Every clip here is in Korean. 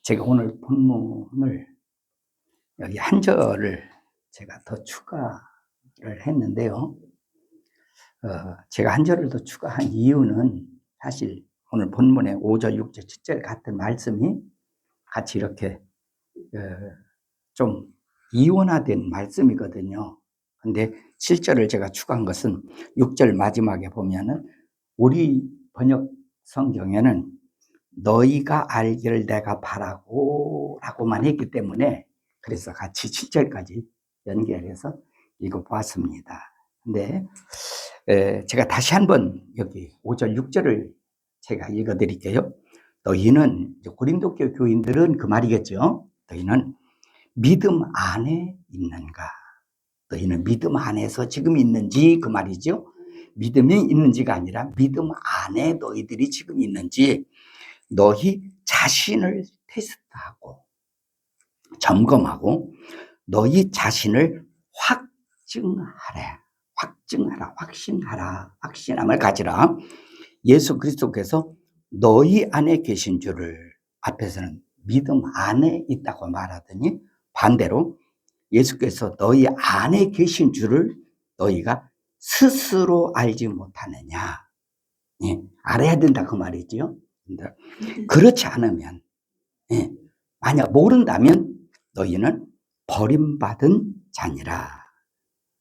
제가 오늘 본문을 여기 한 절을 제가 더 추가를 했는데요. 제가 한 절을 더 추가한 이유는 사실 오늘 본문의 5절, 6절, 7절 같은 말씀이 같이 이렇게 좀 이원화된 말씀이거든요. 근데 7절을 제가 추가한 것은 6절 마지막에 보면은 우리 번역 성경에는 너희가 알기를 내가 바라고 라고만 했기 때문에 그래서 같이 7절까지 연결해서 읽어보았습니다. 근데 제가 다시 한번 여기 5절 6절을 제가 읽어드릴게요. 너희는, 고린도 교인들은 그 말이겠죠. 너희는 믿음 안에 있는가? 너희는 믿음 안에서 지금 있는지, 그 말이죠. 믿음이 있는지가 아니라 믿음 안에 너희들이 지금 있는지 너희 자신을 테스트하고 점검하고 너희 자신을 확신하라, 확신함을 가지라. 예수 그리스도께서 너희 안에 계신 줄을 앞에서는 믿음 안에 있다고 말하더니 반대로 예수께서 너희 안에 계신 줄을 너희가 스스로 알지 못하느냐. 예, 알아야 된다 그 말이죠. 그렇지 않으면, 만약 모른다면 너희는 버림받은 자니라.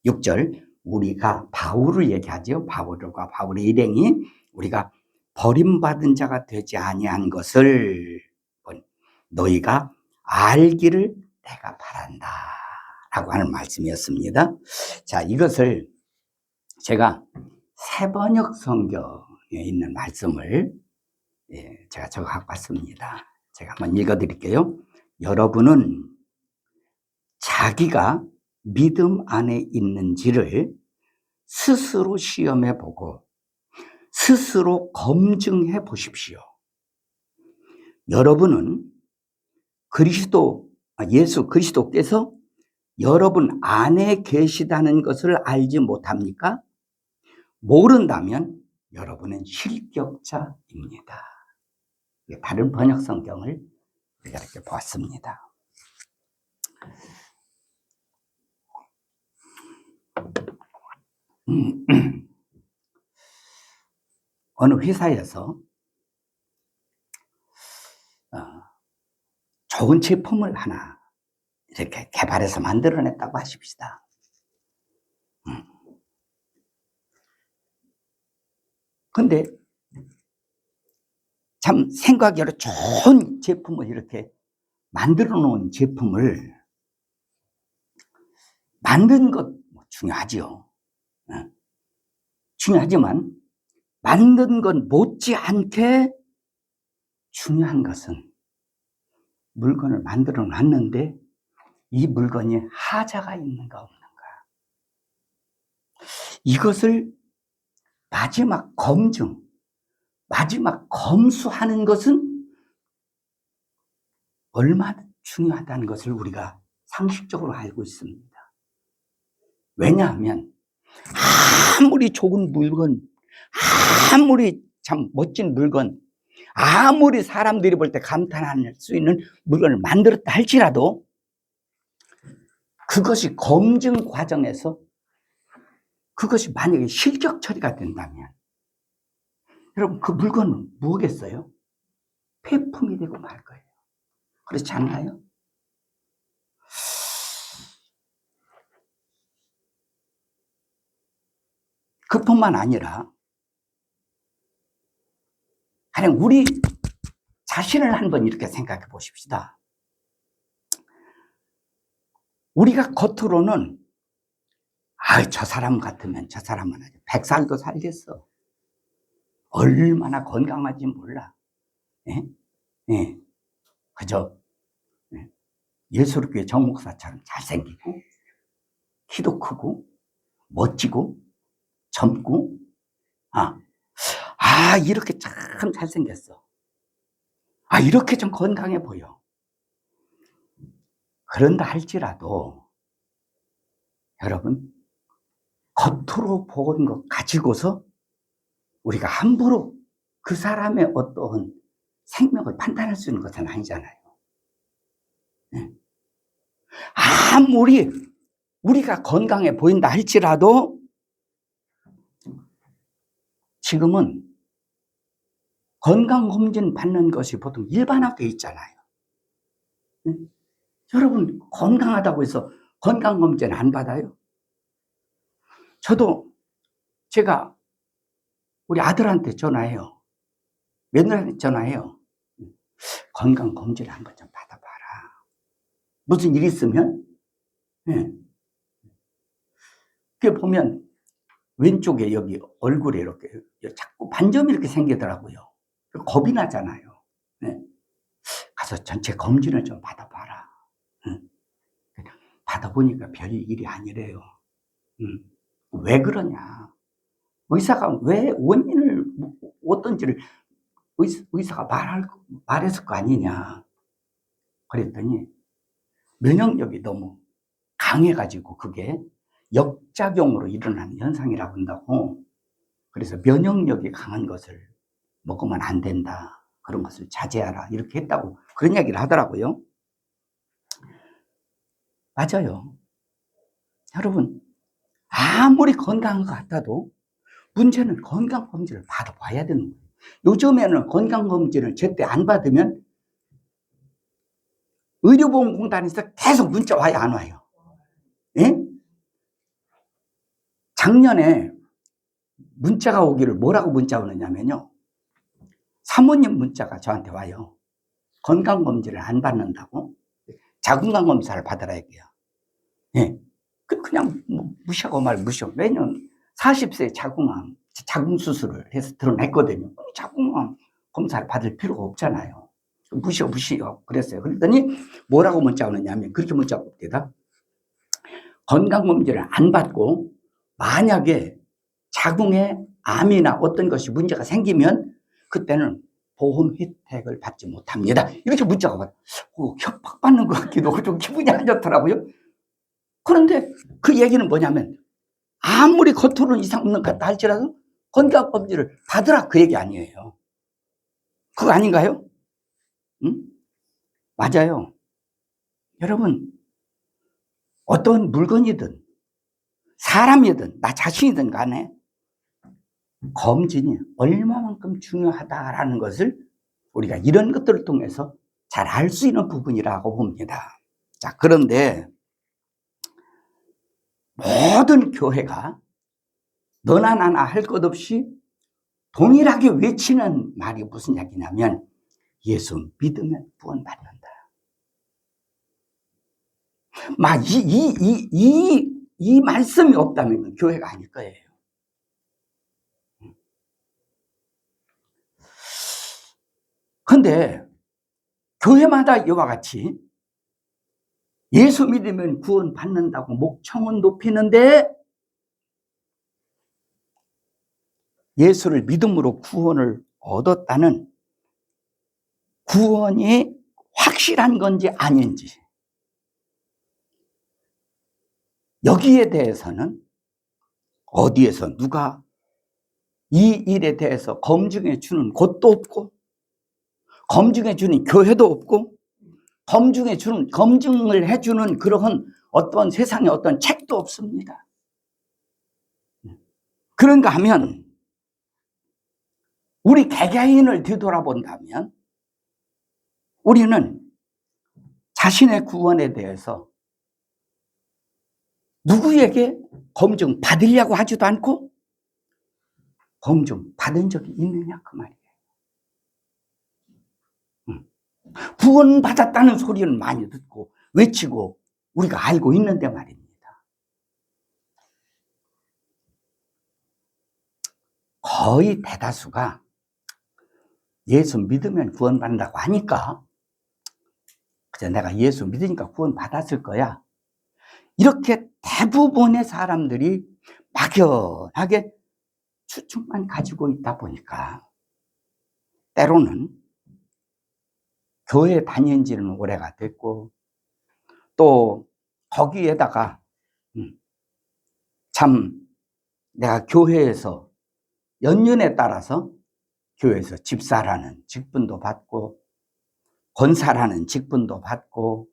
6절, 우리가 바울을 얘기하죠. 바울과 바울의 일행이 우리가 버림받은 자가 되지 아니한 것을 너희가 알기를 내가 바란다 라고 하는 말씀이었습니다. 자, 이것을 제가 새번역 성경에 있는 말씀을 제가 적어갖고 왔습니다. 제가 한번 읽어드릴게요. 여러분은 자기가 믿음 안에 있는지를 스스로 시험해 보고 스스로 검증해 보십시오. 여러분은 예수 그리스도께서 여러분 안에 계시다는 것을 알지 못합니까? 모른다면 여러분은 실격자입니다. 다른 번역 성경을 이렇게 보았습니다. 어느 회사에서 좋은 제품을 하나 이렇게 개발해서 만들어냈다고 하십시다. 근데 참 생각외로 좋은 제품을 이렇게 만들어 놓은 제품을 만든 것 중요하지요. 중요하지만 만든 건 못지않게 중요한 것은 물건을 만들어 놨는데 이 물건이 하자가 있는가 없는가. 이것을 마지막 검수하는 것은 얼마나 중요하다는 것을 우리가 상식적으로 알고 있습니다. 왜냐하면 아무리 좋은 물건, 아무리 참 멋진 물건, 아무리 사람들이 볼 때 감탄할 수 있는 물건을 만들었다 할지라도 그것이 검증 과정에서 그것이 만약에 실격 처리가 된다면 여러분 그 물건은 뭐겠어요? 폐품이 되고 말 거예요. 그렇지 않나요? 그뿐만 아니라 그냥 우리 자신을 한번 이렇게 생각해 보십시다. 우리가 겉으로는 저 사람 같으면 저 사람은 아주 100살도 살겠어. 얼마나 건강한지 몰라. 그저 예수교회 정 목사처럼 잘생기고 키도 크고 멋지고 젊고 이렇게 참 잘생겼어. 이렇게 좀 건강해 보여. 그런다 할지라도 여러분 겉으로 보는 것 가지고서 우리가 함부로 그 사람의 어떠한 생명을 판단할 수 있는 것은 아니잖아요. 네. 아무리 우리가 건강해 보인다 할지라도 지금은 건강검진 받는 것이 보통 일반화되어 있잖아요. 네? 여러분 건강하다고 해서 건강검진 안 받아요? 저도 제가 우리 아들한테 전화해요. 며느리한테 전화해요. 건강검진을 한번 좀 받아봐라. 무슨 일 있으면 네. 그게 보면 왼쪽에 여기 얼굴에 이렇게 자꾸 반점이 이렇게 생기더라고요. 겁이 나잖아요. 네. 가서 전체 검진을 좀 받아봐라. 받아보니까 별 일이 아니래요. 왜 그러냐. 의사가 왜 원인을 어떤지를 의사가 말했을 거 아니냐. 그랬더니 면역력이 너무 강해가지고 그게 역작용으로 일어나는 현상이라고 한다고. 그래서 면역력이 강한 것을 먹으면 안 된다. 그런 것을 자제하라. 이렇게 했다고 그런 이야기를 하더라고요. 맞아요. 여러분 아무리 건강한 것 같아도 문제는 건강검진을 받아봐야 되는 거예요. 요즘에는 건강검진을 제때 안 받으면 의료보험공단에서 계속 문자 와요, 안 와요? 예? 작년에 문자가 오기를 뭐라고 문자 오느냐면요. 사모님 문자가 저한테 와요. 건강검진을 안 받는다고? 자궁암검사를 받으라 얘기해요. 예. 그냥 무시하고 무시하고. 왜냐면 40세 자궁수술을 해서 드러냈거든요. 자궁암 검사를 받을 필요가 없잖아요. 무시하고 그랬어요. 그랬더니 뭐라고 문자 오느냐면 그렇게 문자가 옵니다. 건강검진을 안 받고 만약에 자궁에 암이나 어떤 것이 문제가 생기면 그때는 보험 혜택을 받지 못합니다. 이렇게 문자가 와요. 협박받는 것 같기도 하고 좀 기분이 안 좋더라고요. 그런데 그 얘기는 뭐냐면 아무리 겉으로는 이상 없는 것 같다 할지라도 건강검진을 받으라 그 얘기 아니에요. 그거 아닌가요? 응? 맞아요. 여러분 어떤 물건이든 사람이든 나 자신이든 간에 검진이 얼마만큼 중요하다라는 것을 우리가 이런 것들을 통해서 잘 알 수 있는 부분이라고 봅니다. 자, 그런데 모든 교회가 너나 나나 할 것 없이 동일하게 외치는 말이 무슨 이야기냐면 예수 믿으면 구원받는다. 막 이 말씀이 없다면 교회가 아닐 거예요. 그런데 교회마다 이와 같이 예수 믿으면 구원받는다고 목청은 높이는데 예수를 믿음으로 구원을 얻었다는 구원이 확실한 건지 아닌지 여기에 대해서는 어디에서 누가 이 일에 대해서 검증해 주는 곳도 없고 검증해 주는 교회도 없고 검증을 해주는 그러한 어떤 세상에 어떤 책도 없습니다. 그런가 하면 우리 개개인을 뒤돌아본다면 우리는 자신의 구원에 대해서 누구에게 검증 받으려고 하지도 않고 검증 받은 적이 있느냐 그 말이에요. 구원 받았다는 소리는 많이 듣고 외치고 우리가 알고 있는데 말입니다. 거의 대다수가 예수 믿으면 구원받는다고 하니까 그저 내가 예수 믿으니까 구원받았을 거야. 이렇게 대부분의 사람들이 막연하게 추측만 가지고 있다 보니까 때로는 교회 다닌 지는 오래가 됐고 또 거기에다가 참 내가 교회에서 연륜에 따라서 교회에서 집사라는 직분도 받고, 권사라는 직분도 받고,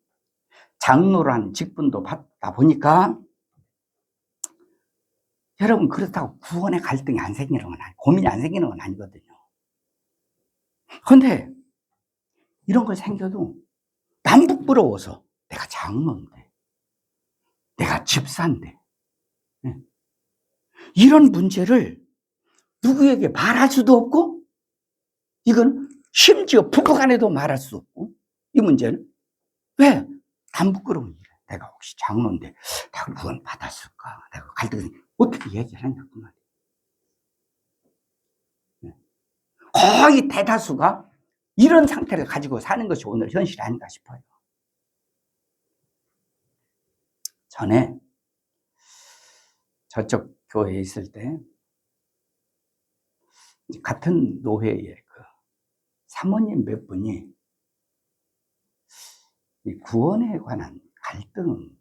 장로라는 직분도 받다 보니까, 여러분, 그렇다고 구원의 갈등이 안 생기는 건 아니고, 고민이 안 생기는 건 아니거든요. 그런데 이런 걸 생겨도 남 부끄러워서 내가 장로인데, 내가 집사인데, 이런 문제를 누구에게 말할 수도 없고, 이건 심지어 부부간에도 말할 수 없고, 이 문제는 왜? 남 부끄러운 일이야. 내가 혹시 장로인데 내가 구원 받았을까? 내가 갈등이 어떻게 얘기를 했냐 그 말이에요. 거의 대다수가 이런 상태를 가지고 사는 것이 오늘 현실이 아닌가 싶어요. 전에 저쪽 교회에 있을 때 같은 노회의 그 사모님 몇 분이 이 구원에 관한 갈등을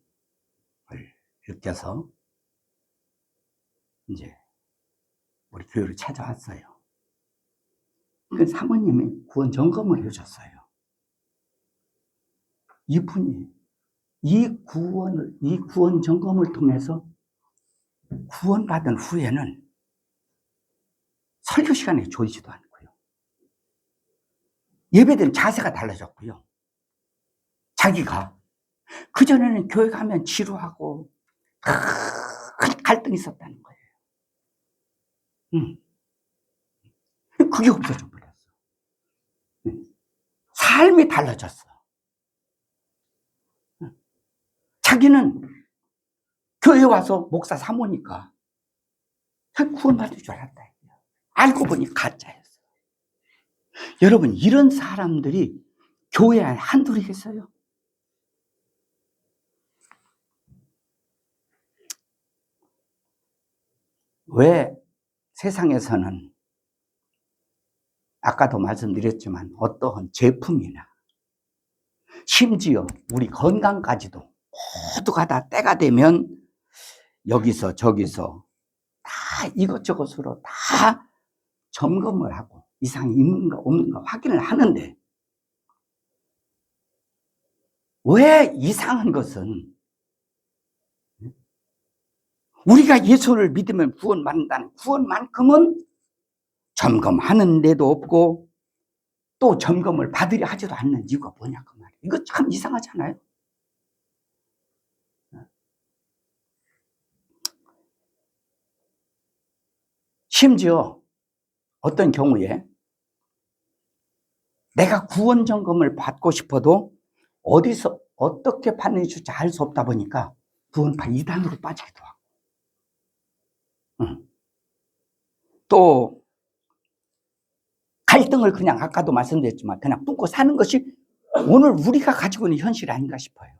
느껴서 이제 우리 교회를 찾아왔어요. 그 사모님이 구원 점검을 해줬어요. 이분이 이 구원 점검을 통해서 구원받은 후에는 설교 시간에 졸지도 않고요. 예배드린 자세가 달라졌고요. 자기가 그전에는 교회 가면 지루하고 갈등이 있었다는 거예요. 그게 없어져 버렸어. 삶이 달라졌어. 자기는 교회 와서 목사 사모니까 구원받을 줄 알았다. 알고 보니 가짜였어. 여러분, 이런 사람들이 교회에 한둘이겠어요? 왜 세상에서는 아까도 말씀드렸지만 어떠한 제품이나 심지어 우리 건강까지도 모두가 다 때가 되면 여기서 저기서 다 이것저것으로 다 점검을 하고 이상이 있는가 없는가 확인을 하는데, 왜 이상한 것은 우리가 예수를 믿으면 구원받는다는 구원만큼은 점검하는 데도 없고 또 점검을 받으려 하지도 않는 이유가 뭐냐 그 말이에요. 이거 참 이상하잖아요. 심지어 어떤 경우에 내가 구원 점검을 받고 싶어도 어디서 어떻게 받는지 알 수 없다 보니까 구원파 이단으로 빠지기도 하고, 또 갈등을 그냥 아까도 말씀드렸지만 그냥 뚫고 사는 것이 오늘 우리가 가지고 있는 현실이 아닌가 싶어요.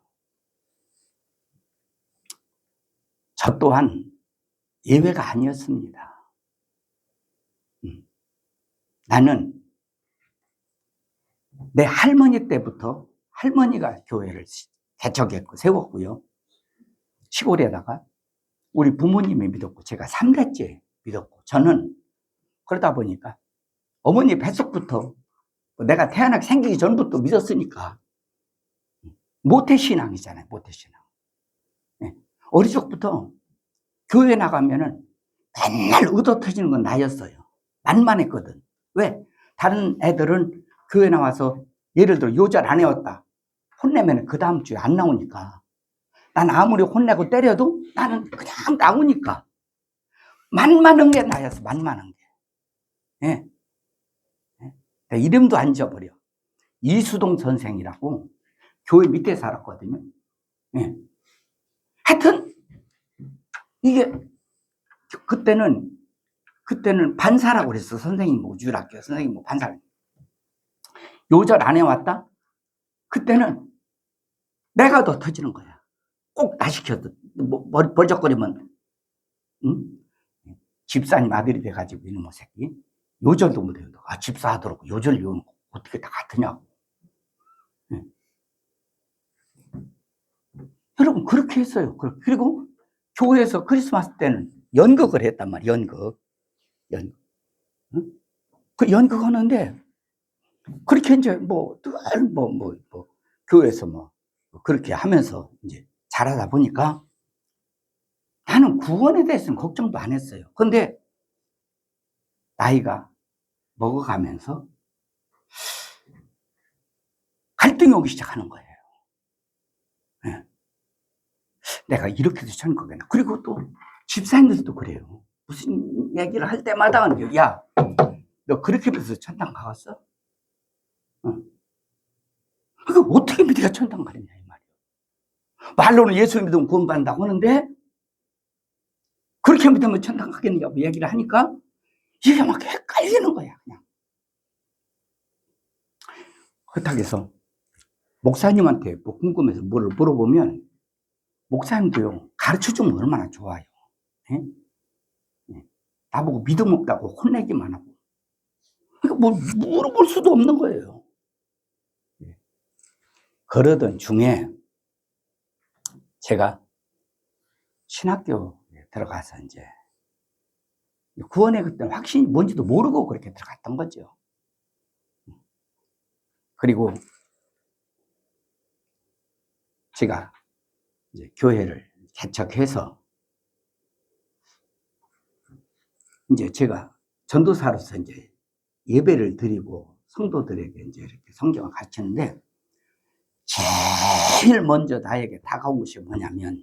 저 또한 예외가 아니었습니다. 나는 내 할머니 때부터, 할머니가 교회를 개척했고 세웠고요. 시골에다가 우리 부모님이 믿었고 제가 3대째 믿었고, 저는 그러다 보니까 어머니 뱃속부터 내가 태어나기 생기기 전부터 믿었으니까 모태신앙이잖아요. 모태신앙. 어릴 적부터 교회 나가면은 맨날 얻어 터지는 건 나였어요. 만만했거든. 왜? 다른 애들은 교회 나와서 예를 들어 요절 안 해왔다 혼내면 그 다음 주에 안 나오니까, 난 아무리 혼내고 때려도 나는 그냥 나오니까 만만한 게 나였어. 만만한 게. 예. 예. 이름도 안 잊어버려. 이수동 선생이라고 교회 밑에 살았거든요. 예. 하여튼 이게 그때는 반사라고 그랬어. 선생님 뭐 우주학교 선생님 뭐 반사. 요절 안 해왔다? 그때는 내가 더 터지는 거야. 꼭 나 시켜도 뭐 벌적거리면, 응? 집사님 아들이 돼가지고 이놈의 새끼 요절도 못해요. 아, 집사하도록 요절 외우는 거 어떻게 다 같으냐고. 응. 여러분 그렇게 했어요. 그리고 교회에서 크리스마스 때는 연극을 했단 말이야. 연극. 응? 그 연극하는데, 그렇게 이제 교회에서 그렇게 하면서 이제 잘하다 보니까 나는 구원에 대해서는 걱정도 안 했어요. 근데 나이가 먹어가면서 갈등이 오기 시작하는 거예요. 네. 내가 이렇게도 천국에나. 그리고 또 집사님들도 그래요. 무슨 얘기를 할 때마다 야, 너 그렇게 해서 천당 가봤어? 응. 그러니까 어떻게 네가 천당 가느냐 이 말이에요. 말로는 예수 믿으면 구원받는다고 하는데 그렇게 믿으면 천당 가겠냐고 얘기를 하니까 이게 막 헷갈리는 거야 그냥. 그렇다고 해서 목사님한테 뭐 궁금해서 뭐를 물어보면 목사님도요 가르쳐주면 얼마나 좋아요. 네? 네. 나보고 믿음 없다고 혼내기만 하고 그러니까 뭐 물어볼 수도 없는 거예요. 네. 그러던 중에 제가 신학교에 들어가서 이제 구원의 그때 확신이 뭔지도 모르고 그렇게 들어갔던 거죠. 그리고 제가 이제 교회를 개척해서 이제 제가 전도사로서 이제 예배를 드리고 성도들에게 이제 이렇게 성경을 가르치는데 제일 먼저 나에게 다가온 것이 뭐냐면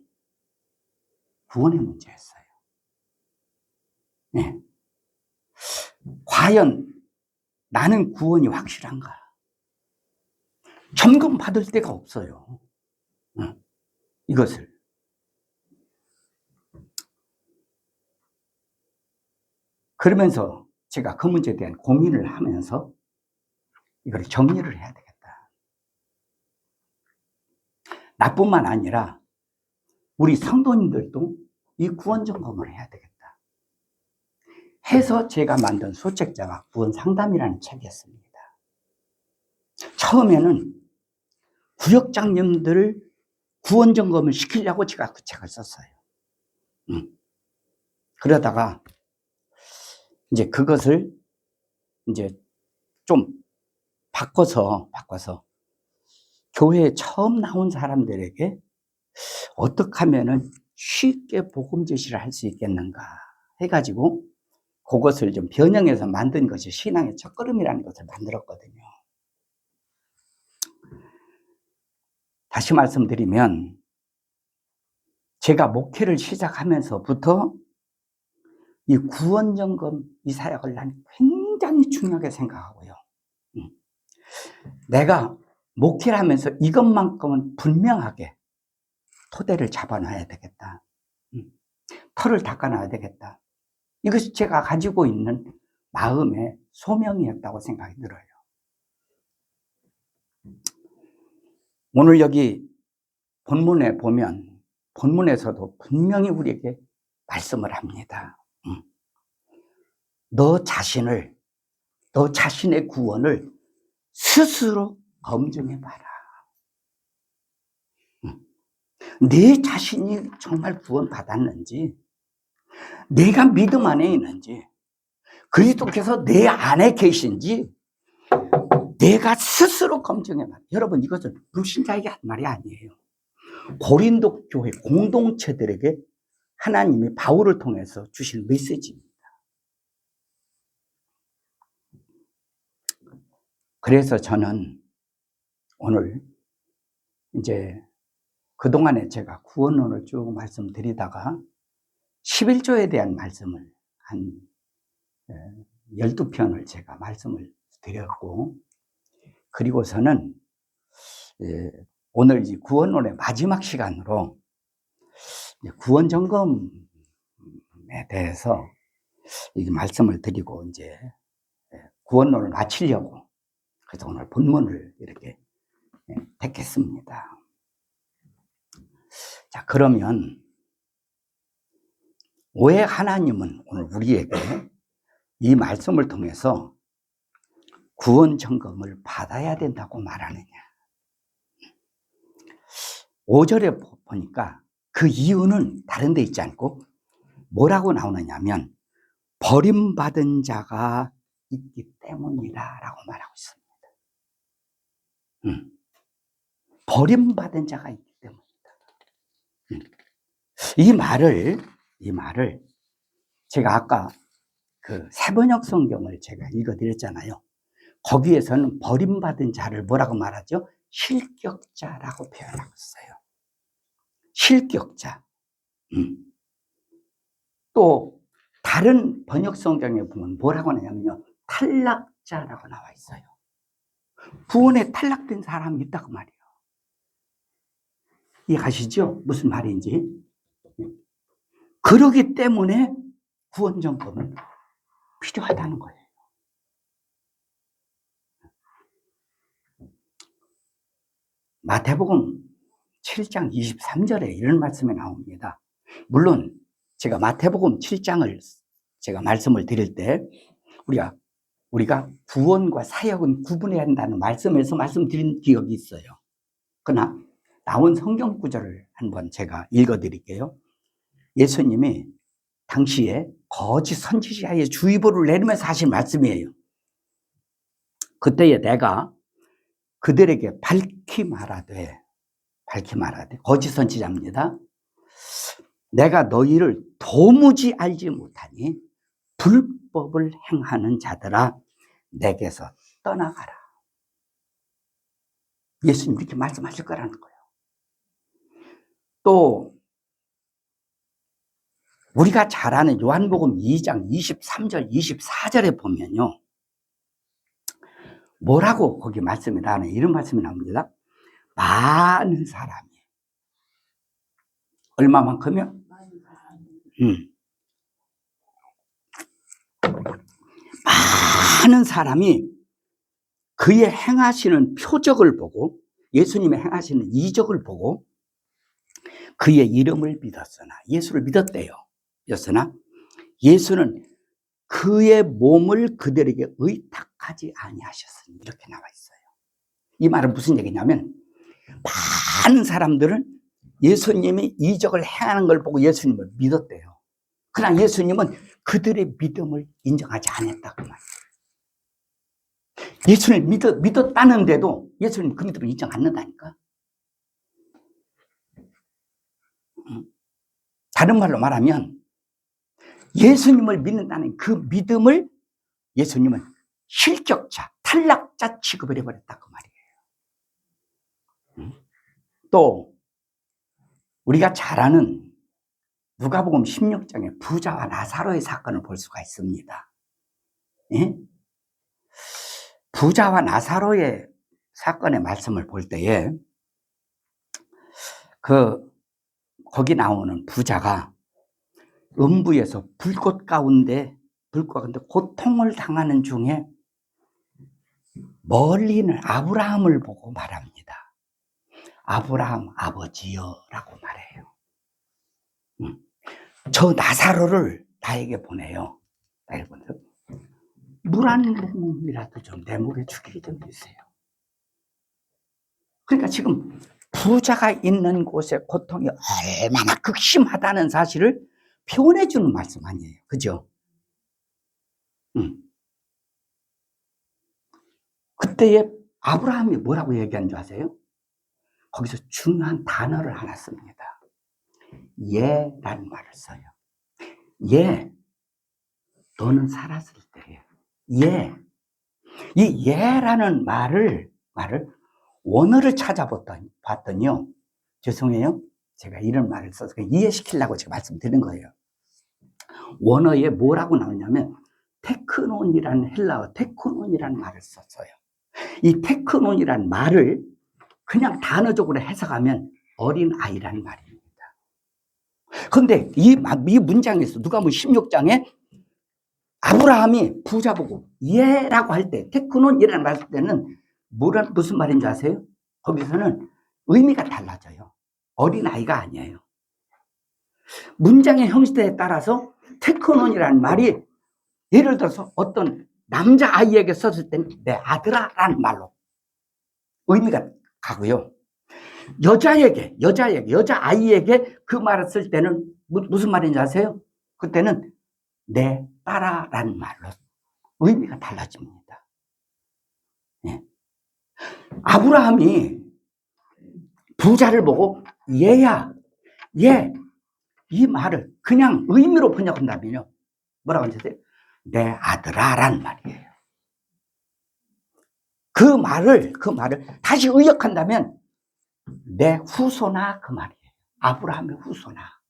구원의 문제였어요. 네. 과연 나는 구원이 확실한가? 점검 받을 데가 없어요. 이것을. 그러면서 제가 그 문제에 대한 고민을 하면서 이걸 정리를 해야 되겠다. 나뿐만 아니라 우리 성도님들도 이 구원 점검을 해야 되겠다. 해서 제가 만든 소책자가 구원 상담이라는 책이었습니다. 처음에는 구역장님들을 구원 점검을 시키려고 제가 그 책을 썼어요. 그러다가 이제 그것을 이제 좀 바꿔서 교회에 처음 나온 사람들에게 어떻게 하면은 쉽게 복음 제시를 할 수 있겠는가 해가지고 그것을 좀 변형해서 만든 것이 신앙의 첫걸음이라는 것을 만들었거든요. 다시 말씀드리면 제가 목회를 시작하면서부터 이 구원 점검 이 사역을 난 굉장히 중요하게 생각하고요. 내가 목회를 하면서 이것만큼은 분명하게 토대를 잡아놔야 되겠다. 털을 닦아놔야 되겠다. 이것이 제가 가지고 있는 마음의 소명이었다고 생각이 들어요. 오늘 여기 본문에 보면 본문에서도 분명히 우리에게 말씀을 합니다. 너 자신의 구원을 스스로 검증해봐라. 내 자신이 정말 구원받았는지, 내가 믿음 안에 있는지, 그리스도께서 내 안에 계신지 내가 스스로 검증해봐라. 여러분 이것은 불신자에게 한 말이 아니에요. 고린도 교회 공동체들에게 하나님이 바울을 통해서 주신 메시지입니다. 그래서 저는 오늘 이제 그동안에 제가 구원론을 쭉 말씀드리다가 11조에 대한 말씀을 한 12편을 제가 말씀을 드렸고, 그리고서는 오늘 이 구원론의 마지막 시간으로 구원 점검에 대해서 말씀을 드리고 이제 구원론을 마치려고 그래서 오늘 본문을 이렇게 택했습니다. 자, 그러면 왜 하나님은 오늘 우리에게 이 말씀을 통해서 구원 점검을 받아야 된다고 말하느냐? 5절에 보니까 그 이유는 다른 데 있지 않고 뭐라고 나오느냐면 버림받은 자가 있기 때문이다 라고 말하고 있습니다. 버림받은 자가 있기 때문이다. 이 말을 제가 아까 그 새번역 성경을 제가 읽어드렸잖아요. 거기에서는 버림받은 자를 뭐라고 말하죠? 실격자라고 표현하고 있어요. 실격자. 또 다른 번역 성경에 보면 뭐라고 하냐면요, 탈락자라고 나와 있어요. 구원에 탈락된 사람이 있다고 말이에요. 이해가시죠? 무슨 말인지. 그러기 때문에 구원점검은 필요하다는 거예요. 마태복음 7장 23절에 이런 말씀이 나옵니다. 물론 제가 마태복음 7장을 제가 말씀을 드릴 때 우리가 구원과 사역은 구분해야 한다는 말씀에서 말씀드린 기억이 있어요. 그러나 나온 성경 구절을 한번 제가 읽어드릴게요. 예수님이 당시에 거짓 선지자의 주의보를 내리면서 하신 말씀이에요. 그때에 내가 그들에게 밝히 말하되 거짓 선지자입니다. 내가 너희를 도무지 알지 못하니 불법을 행하는 자들아 내게서 떠나가라. 예수님 이렇게 말씀하실 거라는 거예요. 또 우리가 잘 아는 요한복음 2장 23절 24절에 보면요, 뭐라고 거기 말씀이 나오는 이런 말씀이 나옵니다. 많은 사람이 얼마만큼요? 많은 사람이 그의 행하시는 표적을 보고 예수님의 행하시는 이적을 보고 그의 이름을 믿었으나 예수를 믿었대요. 였으나 예수는 그의 몸을 그들에게 의탁하지 아니하셨으니 이렇게 나와 있어요. 이 말은 무슨 얘기냐면 많은 사람들은 예수님이 이적을 행하는 걸 보고 예수님을 믿었대요. 그러나 예수님은 그들의 믿음을 인정하지 않았다고 말이에요. 예수를 믿었다는데도 예수님 그 믿음을 인정 안 한다니까. 다른 말로 말하면 예수님을 믿는다는 그 믿음을 예수님은 실격자, 탈락자 취급을 해버렸다고 말이에요. 또 우리가 잘 아는 누가복음 16장의 부자와 나사로의 사건을 볼 수가 있습니다. 예? 부자와 나사로의 사건의 말씀을 볼 때에 거기 나오는 부자가 음부에서 불꽃 가운데 고통을 당하는 중에 멀리는 아브라함을 보고 말합니다. 아브라함 아버지여 라고 말해요. 저 나사로를 나에게 보내요. 물 한 모금이라도 좀 내 목에 주기를 좀 주세요. 그러니까 지금 부자가 있는 곳에 고통이 얼마나 극심하다는 사실을 표현해 주는 말씀 아니에요. 그죠? 그때에 아브라함이 뭐라고 얘기한 줄 아세요? 거기서 중요한 단어를 하나 씁니다. 예라는 말을 써요. 예, 너는 살았을 때에 예. 이 예라는 말을 원어를 찾아봤더니요. 죄송해요. 제가 이런 말을 써서 이해시키려고 제가 말씀드린 거예요. 원어에 뭐라고 나오냐면 테크논이라는 헬라어 테크논이라는 말을 썼어요. 이 테크논이라는 말을 그냥 단어적으로 해석하면 어린아이라는 말입니다. 그런데 이 문장에서 누가복음 16장에 아브라함이 부자 보고 예라고 할 때 테크논이라는 말 할 때는 무슨 말인 줄 아세요? 거기서는 의미가 달라져요. 어린아이가 아니에요. 문장의 형식에 따라서 테크논이라는 말이 예를 들어서 어떤 남자아이에게 썼을 때는 내 아들아라는 말로 의미가 가고요. 여자아이에게 그 말을 쓸 때는 무슨 말인지 아세요? 그때는 내 딸아라는 말로 의미가 달라집니다. 예. 아브라함이 부자를 보고 얘야, 얘, 이 말을 그냥 의미로 번역한다면요. 뭐라고 하셨어요? 내 아들아란 말이에요. 그 말을 다시 의역한다면 내 후손아 그 말이에요. 아브라함의 후손아.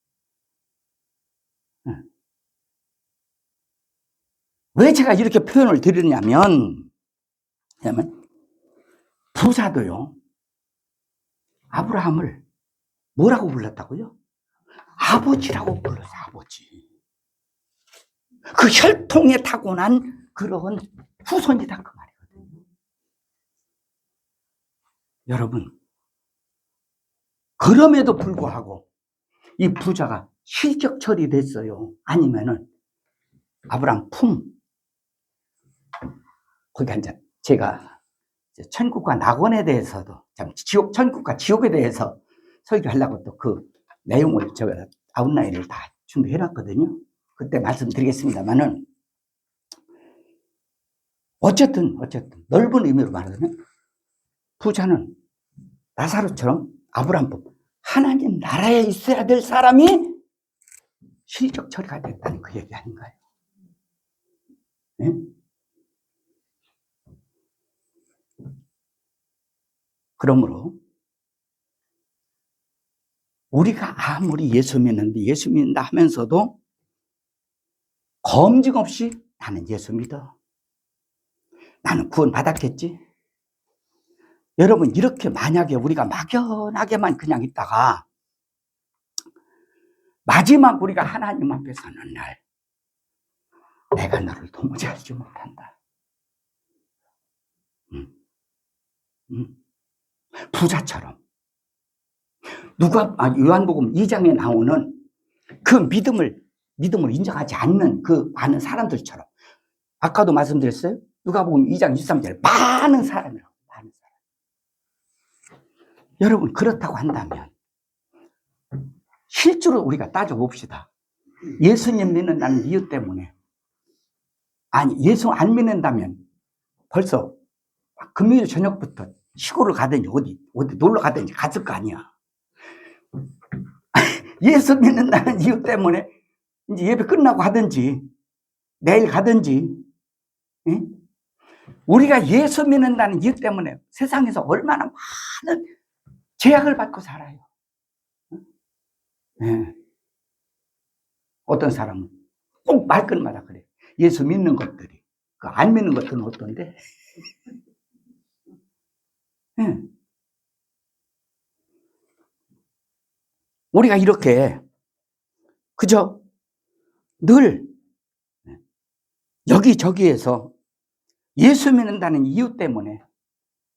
왜 제가 이렇게 표현을 드리냐면 부자도요, 아브라함을 뭐라고 불렀다고요? 아버지라고 불렀어요. 아버지. 그 혈통에 타고난 그런 후손이다 그 말이거든요. 여러분, 그럼에도 불구하고 이 부자가 실격 처리됐어요? 아니면은 아브라함 품, 거기 이제 제가 천국과 낙원에 대해서도, 천국과 지옥에 대해서 설교하려고 또 그 내용을 제가 아웃라인을 다 준비해 놨거든요. 그때 말씀드리겠습니다만은, 어쨌든 넓은 의미로 말하면 부자는 나사로처럼 아브라함법 하나님 나라에 있어야 될 사람이 실적 처리가 됐다는 그 얘기 아닌가요? 네? 그러므로 우리가 아무리 예수 믿는다 하면서도 검증 없이 나는 예수 믿어, 나는 구원 받았겠지. 여러분, 이렇게 만약에 우리가 막연하게만 그냥 있다가 마지막 우리가 하나님 앞에 서는 날, 내가 너를 도무지 알지 못한다. 부자처럼 요한복음 2장에 나오는 그 믿음을 인정하지 않는 그 많은 사람들처럼, 아까도 말씀드렸어요. 누가복음 2장 23절 많은 사람이라고. 많은 사람. 여러분, 그렇다고 한다면 실제로 우리가 따져봅시다. 예수님 믿는다는 이유 때문에, 아니 예수 안 믿는다면 벌써 금요일 저녁부터 시골을 가든지 어디 놀러 가든지 갔을 거 아니야. 예수 믿는다는 이유 때문에 이제 예배 끝나고 하든지 내일 가든지, 예? 우리가 예수 믿는다는 이유 때문에 세상에서 얼마나 많은 제약을 받고 살아요. 예. 어떤 사람은 꼭 말끝마다 그래. 예수 믿는 것들이, 그 안 믿는 것들은 어떤데? 예. 우리가 이렇게 그저 늘 여기저기에서 예수 믿는다는 이유 때문에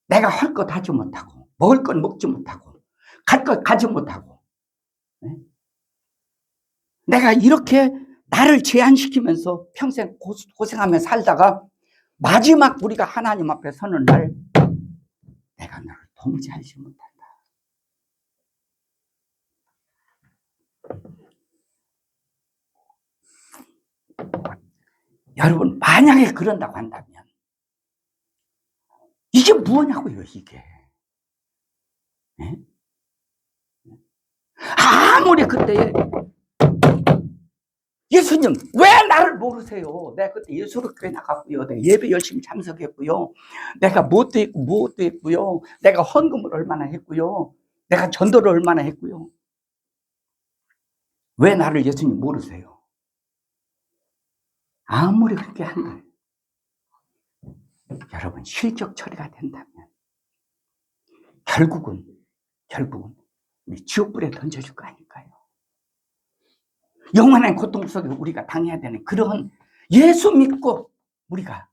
내가 할 것 하지 못하고, 먹을 것 먹지 못하고, 갈 것 가지 못하고, 내가 이렇게 나를 제한시키면서 평생 고생하며 살다가 마지막 우리가 하나님 앞에 서는 날, 내가 너를 도무지 알지 못한다. 여러분, 만약에 그런다고 한다면 이게 뭐냐고요, 이게. 네? 아무리 그때 예수님 왜 나를 모르세요? 내가 그때 예수교회 나갔고요, 내가 예배 열심히 참석했고요, 내가 무엇도 했고요, 내가 헌금을 얼마나 했고요, 내가 전도를 얼마나 했고요. 왜 나를 예수님 모르세요? 아무리 그렇게 한들 여러분, 실적 처리가 된다면 결국은 우리 지옥불에 던져줄 거 아닐까요? 영원한 고통 속에 우리가 당해야 되는 그런, 예수 믿고 우리가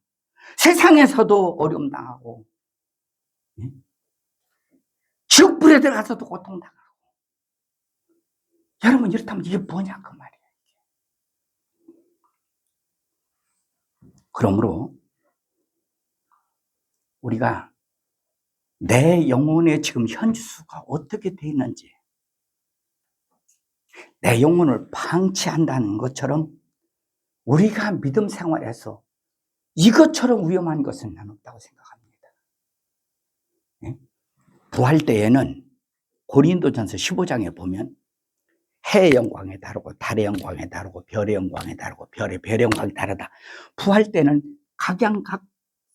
세상에서도 어려움 당하고 지옥불에 들어가서도 고통 당하고, 여러분, 이렇다면 이게 뭐냐 그 말이에요. 그러므로 우리가 내 영혼의 지금 현주수가 어떻게 돼 있는지, 내 영혼을 방치한다는 것처럼 우리가 믿음 생활에서 이것처럼 위험한 것은 난 없다고 생각합니다. 예? 부활 때에는 고린도전서 15장에 보면 해의 영광에 다르고 달의 영광에 다르고 별의 영광에 다르고 별의 영광이 다르다. 부활 때는 각양 각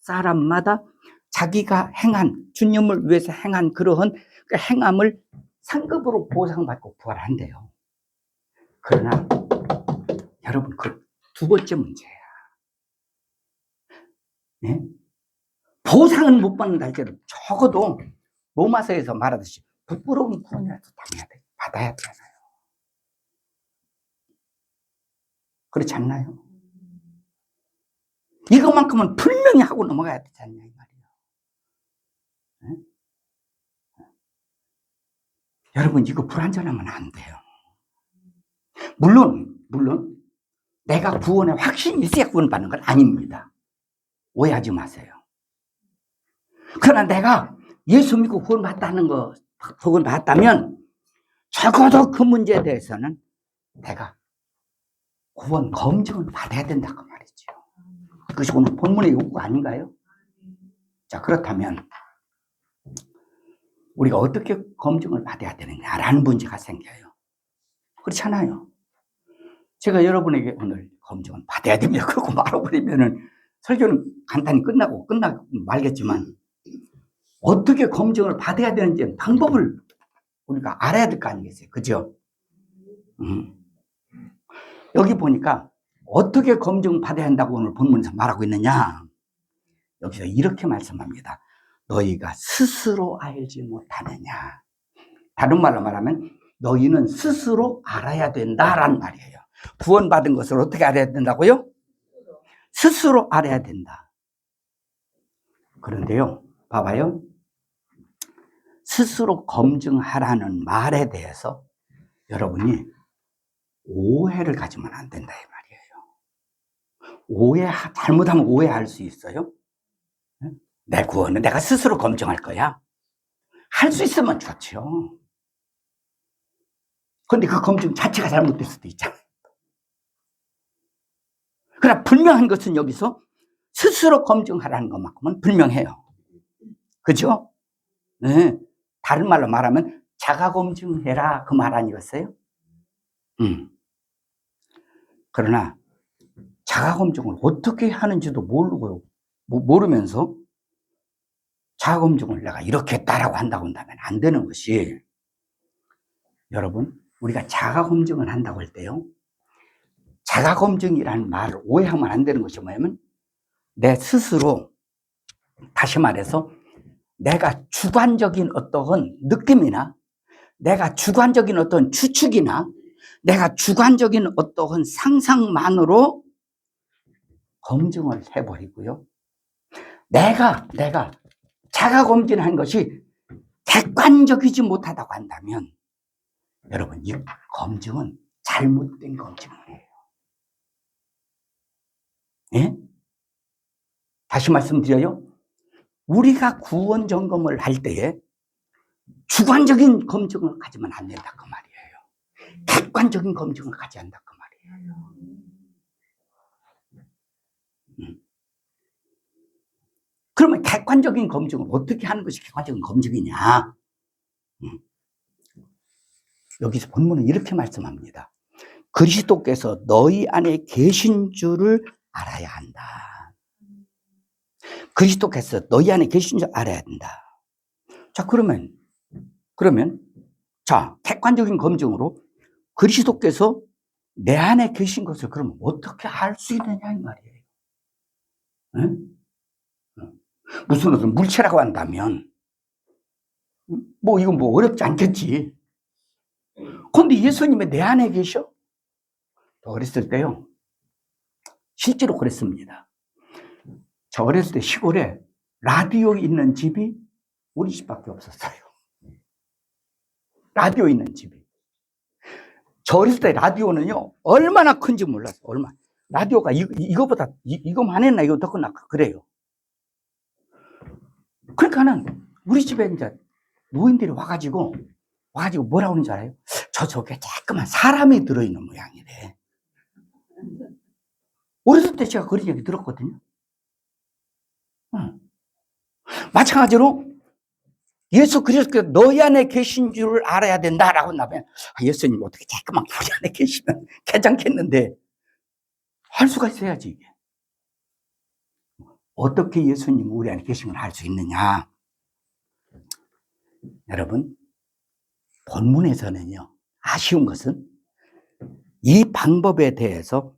사람마다 자기가 행한, 주님을 위해서 행한 그러한 그 행함을 상급으로 보상받고 부활한대요. 그러나 여러분, 그 두 번째 문제야. 네? 보상은 못 받는다 할지라도 적어도 로마서에서 말하듯이 부끄러운 구원이라도 받아야 되잖아요. 그렇지 않나요? 이것만큼은 분명히 하고 넘어가야 되지 않냐 이 말이에요. 네? 여러분, 이거 불완전하면 안 돼요. 물론 내가 구원에 확신이 있어야 구원받는 건 아닙니다. 오해하지 마세요. 그러나 내가 예수 믿고 구원받았다면 적어도 그 문제에 대해서는 내가 구원 검증을 받아야 된다 그 말이죠. 그것이 오늘 본문의 요구 아닌가요? 자, 그렇다면 우리가 어떻게 검증을 받아야 되느냐라는 문제가 생겨요. 그렇잖아요. 제가 여러분에게 오늘 검증을 받아야 됩니다 그러고 말아버리면은 설교는 간단히 끝나고 말겠지만 어떻게 검증을 받아야 되는지 방법을 우리가 알아야 될 거 아니겠어요? 그죠? 여기 보니까 어떻게 검증 받아야 한다고 오늘 본문에서 말하고 있느냐? 여기서 이렇게 말씀합니다. 너희가 스스로 알지 못하느냐? 다른 말로 말하면 너희는 스스로 알아야 된다라는 말이에요. 구원받은 것을 어떻게 알아야 된다고요? 스스로 알아야 된다. 그런데요, 봐봐요. 스스로 검증하라는 말에 대해서 여러분이 오해를 가지면 안 된다 이 말이에요. 잘못하면 오해할 수 있어요. 내 구원은 내가 스스로 검증할 거야. 할 수 있으면 좋죠. 그런데 그 검증 자체가 잘못될 수도 있잖아요. 그러나 분명한 것은 여기서 스스로 검증하라는 것만큼은 분명해요. 그죠? 네. 다른 말로 말하면 자가 검증해라 그 말 아니겠어요? 그러나 자가 검증을 어떻게 하는지도 모르면서 자가 검증을 내가 이렇게 했다라고 한다고 한다면 안 되는 것이, 여러분, 우리가 자가 검증을 한다고 할 때요, 자가 검증이라는 말을 오해하면 안 되는 것이 뭐냐면 내 스스로, 다시 말해서 내가 주관적인 어떠한 느낌이나 내가 주관적인 어떤 추측이나 내가 주관적인 어떠한 상상만으로 검증을 해버리고요. 내가 자가 검증한 것이 객관적이지 못하다고 한다면 여러분, 이 검증은 잘못된 검증이에요. 예? 다시 말씀드려요. 우리가 구원 점검을 할 때에 주관적인 검증을 가지면 안 된다 그 말이에요. 객관적인 검증을 가져야 한다 그 말이에요. 그러면 객관적인 검증을 어떻게 하는 것이 객관적인 검증이냐? 여기서 본문은 이렇게 말씀합니다. 그리스도께서 너희 안에 계신 줄을 알아야 한다. 그리스도께서 너희 안에 계신 줄 알아야 된다. 자, 그러면 자, 객관적인 검증으로 그리스도께서 내 안에 계신 것을 그러면 어떻게 알 수 있느냐 이 말이에요. 응? 무슨 어떤 물체라고 한다면 이건 어렵지 않겠지. 그런데 예수님이 내 안에 계셔? 어렸을 때요, 실제로 그랬습니다. 저 어렸을 때 시골에 라디오 있는 집이 우리 집밖에 없었어요. 라디오 있는 집이. 저 어렸을 때 라디오는요, 얼마나 큰지 몰랐어요. 라디오가 이거보다 이거만 했나 이거 더 크나 그래요. 그러니까는 우리 집에 이제 노인들이 와가지고 뭐라고 하는 줄 알아요? 저쪽에 조그만 사람이 들어있는 모양이래. 어렸을 때 제가 그런 얘기 들었거든요. 마찬가지로 예수 그리스도 너희 안에 계신 줄을 알아야 된다라고 나면 예수님 어떻게 자꾸만 우리 안에 계시면 괜찮겠는데 할 수가 있어야지. 이게 어떻게 예수님 우리 안에 계신 걸 알 수 있느냐? 여러분, 본문에서는요, 아쉬운 것은 이 방법에 대해서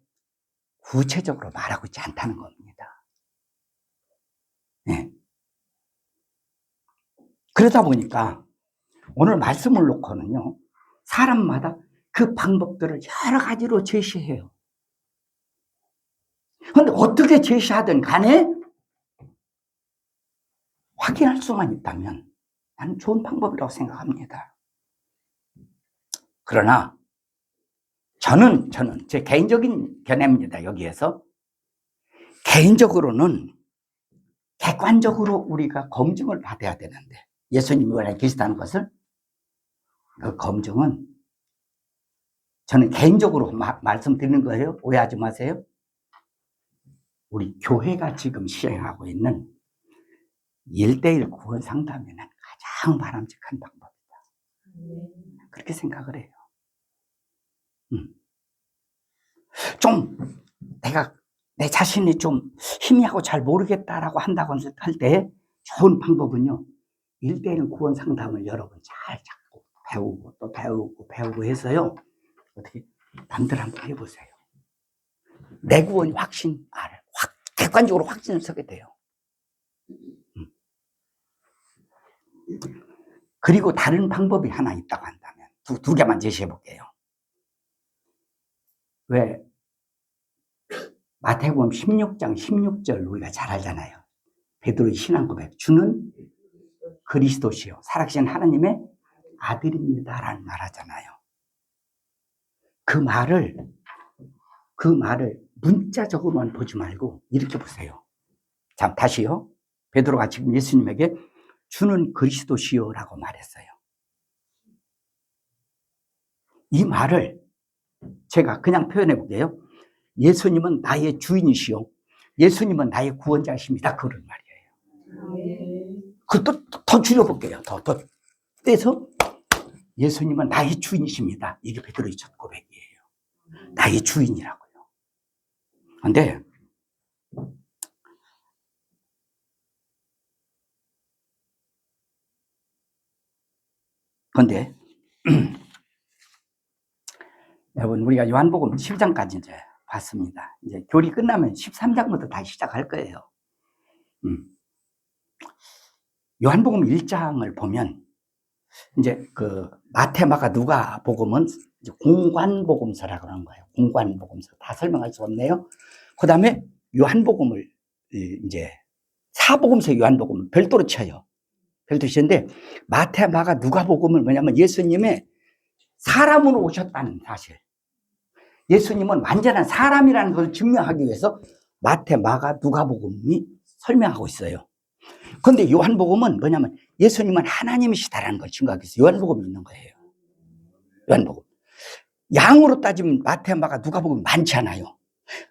구체적으로 말하고 있지 않다는 겁니다. 네. 그러다 보니까 오늘 말씀을 놓고는요, 사람마다 그 방법들을 여러 가지로 제시해요. 그런데 어떻게 제시하든 간에 확인할 수만 있다면 나는 좋은 방법이라고 생각합니다. 그러나 저는 제 개인적인 견해입니다. 여기에서 개인적으로는 객관적으로 우리가 검증을 받아야 되는데 예수님이 원래 계시다는 것을 그 검증은 저는 개인적으로 말씀드리는 거예요. 오해하지 마세요. 우리 교회가 지금 시행하고 있는 1:1 구원 상담에는 가장 바람직한 방법이다. 그렇게 생각을 해요. 좀 내가 내 자신이 좀 희미하고 잘 모르겠다라고 한다고 할 때 좋은 방법은요, 1:1 구원 상담을 여러분 잘 잡고 배우고 또 배우고 해서요, 어떻게 남들한테 해보세요. 내 구원이 객관적으로 확신을 서게 돼요. 그리고 다른 방법이 하나 있다고 한다면 두 개만 제시해 볼게요. 왜 마태복음 16장 16절 우리가 잘 알잖아요. 베드로의 신앙 고백, 주는 그리스도시요 살아계신 하나님의 아들입니다라는 말 하잖아요. 그 말을 문자적으로만 보지 말고 이렇게 보세요. 자, 다시요. 베드로가 지금 예수님에게 주는 그리스도시요라고 말했어요. 이 말을 제가 그냥 표현해 볼게요. 예수님은 나의 주인이시요 예수님은 나의 구원자이십니다. 그런 말이에요. 그것도 더 줄여볼게요. 더 떼서 예수님은 나의 주인이십니다. 이게 베드로의 첫 고백이에요. 나의 주인이라고요. 그런데 여러분, 우리가 요한복음 10장까지 이제 봤습니다. 이제 교리 끝나면 13장부터 다시 시작할 거예요. 요한복음 1장을 보면 이제 그 마태, 마가, 누가 복음은 공관복음서라고 하는 거예요. 공관복음서. 다 설명할 수 없네요. 그 다음에 요한복음을 이제 사복음서 요한복음을 별도로 쳐요. 별도로 치는데 마태, 마가, 누가 복음은 뭐냐면 예수님의 사람으로 오셨다는 사실. 예수님은 완전한 사람이라는 것을 증명하기 위해서 마태, 마가, 누가 복음이 설명하고 있어요. 그런데 요한복음은 뭐냐면 예수님은 하나님이시다라는 걸 증거하기 위해서 요한복음이 있는 거예요. 요한복음. 양으로 따지면 마태, 마가, 누가 복음이 많지 않아요.